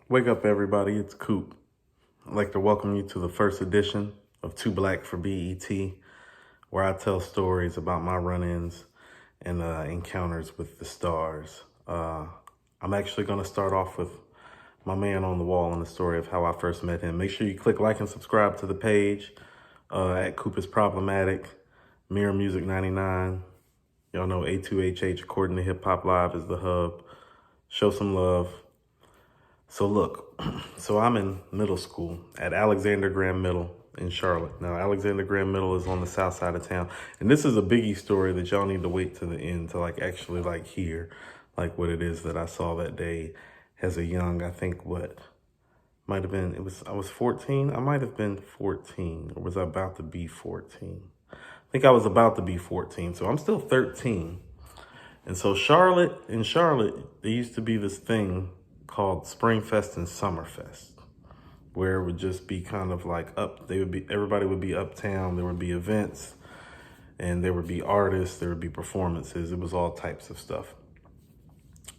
Wake up, everybody. It's Coop. I'd like to welcome you to the first edition of Too Black for BET, where I tell stories about my run-ins and encounters with the stars. I'm actually going to start off with my man on the wall and the story of how I first met him. Make sure you click like and subscribe to the page at Coop is Problematic, Mirror Music 99. Y'all know A2HH, according to Hip Hop Live, is the hub. Show some love. So look, so I'm in middle school at Alexander Graham Middle in Charlotte. Now, Alexander Graham Middle is on the south side of town. And this is a Biggie story that y'all need to wait to the end to actually hear what it is that I saw that day as a young, I think might have been, I was 14. I might have been 14, or was I about to be 14? I think I was about to be 14. So I'm still 13. And so in Charlotte, there used to be this thing called Springfest and Summerfest, where it would just be kind of everybody would be uptown. There would be events and there would be artists, there would be performances. It was all types of stuff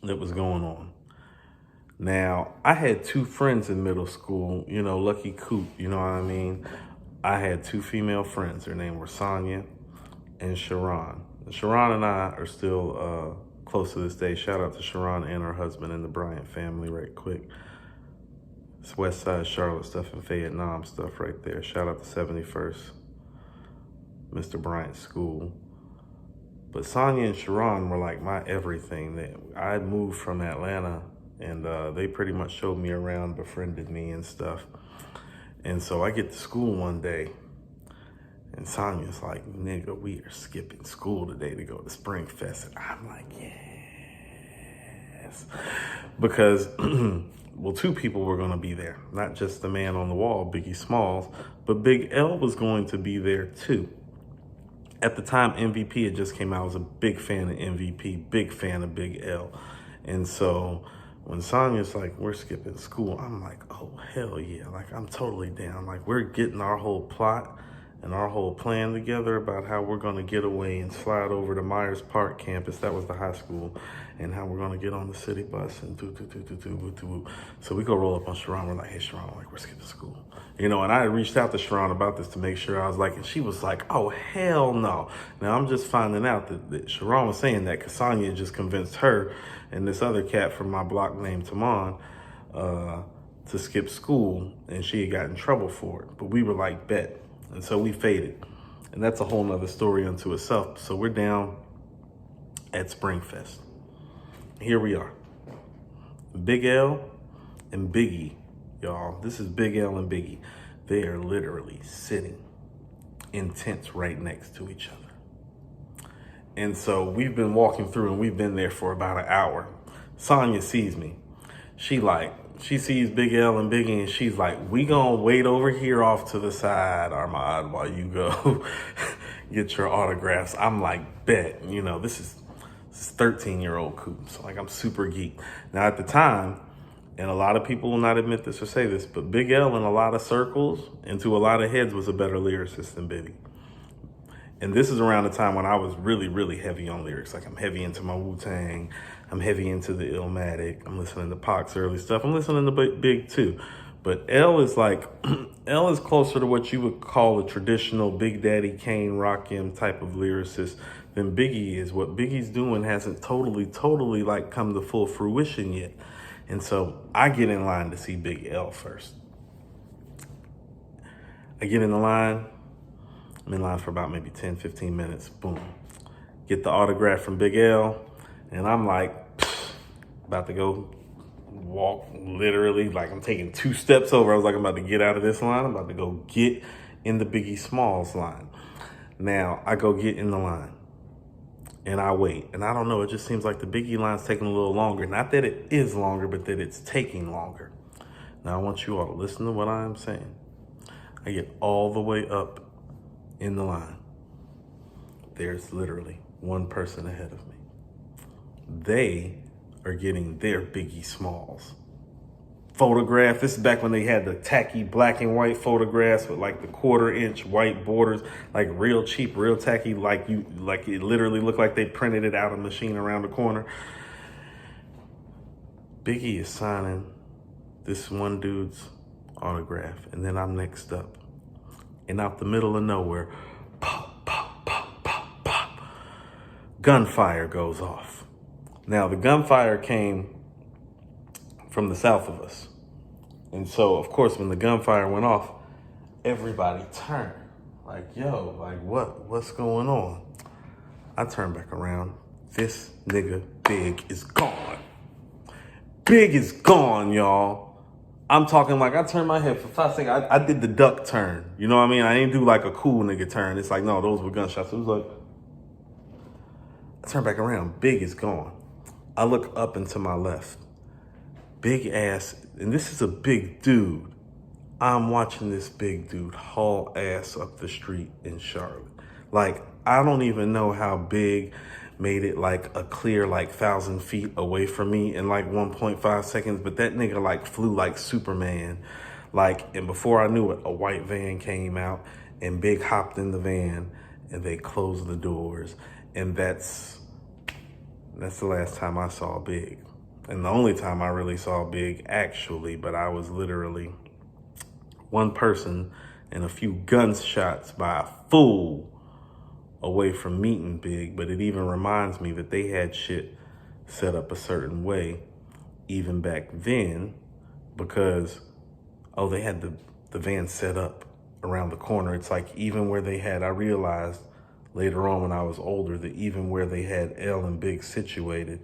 that was going on. Now, I had two friends in middle school, Lucky Coop, you know what I mean? I had two female friends. Their names were Sonia and Sharon. Sharon and I are still close to this day. Shout out to Sharon and her husband and the Bryant family right quick. It's West Side Charlotte stuff and Vietnam stuff right there. Shout out to 71st, Mr. Bryant School. But Sonia and Sharon were like my everything. I moved from Atlanta and they pretty much showed me around, befriended me and stuff. And so I get to school one day and Sonia's like, nigga, we are skipping school today to go to Springfest. And I'm like, yes. Because, well, two people were going to be there. Not just the man on the wall, Biggie Smalls, but Big L was going to be there too. At the time, MVP had just came out. I was a big fan of MVP, big fan of Big L. And so when Sonia's like, we're skipping school, I'm like, oh, hell yeah. I'm totally down. We're getting our whole plot and our whole plan together about how we're going to get away and slide over to Myers Park campus. That was the high school. And how we're going to get on the city bus and So we go roll up on Sharon. We're like, hey, Sharon, we're skipping school. And I had reached out to Sharon about this to make sure. I was like, and she was like, oh, hell no. Now I'm just finding out that Sharon was saying that because Sonia just convinced her and this other cat from my block named Taman to skip school. And she had got in trouble for it. But we were like, bet. And so we faded. And that's a whole nother story unto itself. So we're down at Springfest. Here we are. Big L and Biggie, y'all. This is Big L and Biggie. They are literally sitting in tents right next to each other. And so we've been walking through and we've been there for about an hour. Sonia sees me. She sees Big L and Biggie and she's like, we gonna wait over here off to the side, Armand, while you go get your autographs. I'm like, bet, this is 13-year-old Coop. So I'm super geeked. Now at the time, and a lot of people will not admit this or say this, but Big L in a lot of circles and to a lot of heads was a better lyricist than Biggie. And this is around the time when I was really, really heavy on lyrics. I'm heavy into my Wu-Tang. I'm heavy into the Illmatic. I'm listening to Pac's early stuff. I'm listening to Big too. But L is L is closer to what you would call a traditional Big Daddy Kane, Rakim type of lyricist than Biggie is. What Biggie's doing hasn't totally come to full fruition yet. And so I get in line to see Big L first. I get in the line. I'm in line for about maybe 10, 15 minutes. Boom. Get the autograph from Big L. And I'm about to go walk literally. I'm taking 2 steps over. I was I'm about to get out of this line. I'm about to go get in the Biggie Smalls line. Now, I go get in the line. And I wait. And I don't know. It just seems like the Biggie line's taking a little longer. Not that it is longer, but that it's taking longer. Now, I want you all to listen to what I am saying. I get all the way up in the line. There's literally one person ahead of me. They are getting their Biggie Smalls photograph. This is back when they had the tacky black and white photographs with the 1/4-inch white borders, real cheap, real tacky, it literally looked like they printed it out of a machine around the corner. Biggie is signing this one dude's autograph, and then I'm next up. And out the middle of nowhere, pop, pop, pop, pop, pop, gunfire goes off. Now, the gunfire came from the south of us. And so, of course, when the gunfire went off, everybody turned. Like, yo, like, what's going on? I turned back around. This nigga Big is gone. Big is gone, y'all. I'm talking like I turned my head for 5 seconds. I did the duck turn. You know what I mean? I didn't do like a cool nigga turn. It's like, no, those were gunshots. It was like, I turned back around. Big is gone. I look up and to my left. Big ass, and this is a big dude. I'm watching this big dude haul ass up the street in Charlotte. Like, I don't even know how Big made it like a clear like 1,000 feet away from me in like 1.5 seconds, but that nigga like flew like Superman. Like, and before I knew it, a white van came out and Big hopped in the van and they closed the doors. And that's the last time I saw Big. And the only time I really saw Big actually, but I was literally one person and a few gunshots by a fool away from meeting Big. But it even reminds me that they had shit set up a certain way even back then, because, oh, they had the van set up around the corner. It's like even where they had, I realized later on when I was older, that even where they had L and Big situated,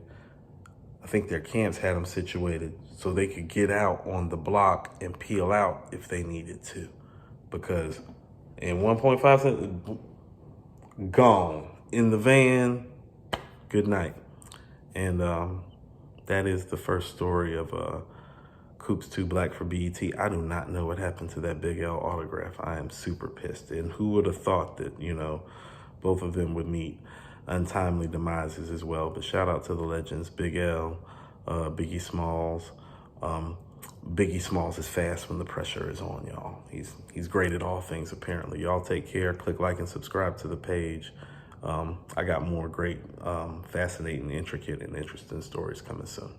I think their camps had them situated so they could get out on the block and peel out if they needed to. Because in 1.5 seconds, gone. In the van, good night. And that is the first story of Coop's Too Black for BET. I do not know what happened to that Big L autograph. I am super pissed. And who would have thought that, you know, both of them would meet untimely demises as well. But shout out to the legends, Big L, Biggie Smalls. Biggie Smalls is fast when the pressure is on, y'all. He's great at all things, apparently. Y'all take care. Click like and subscribe to the page. I got more great, fascinating, intricate, and interesting stories coming soon.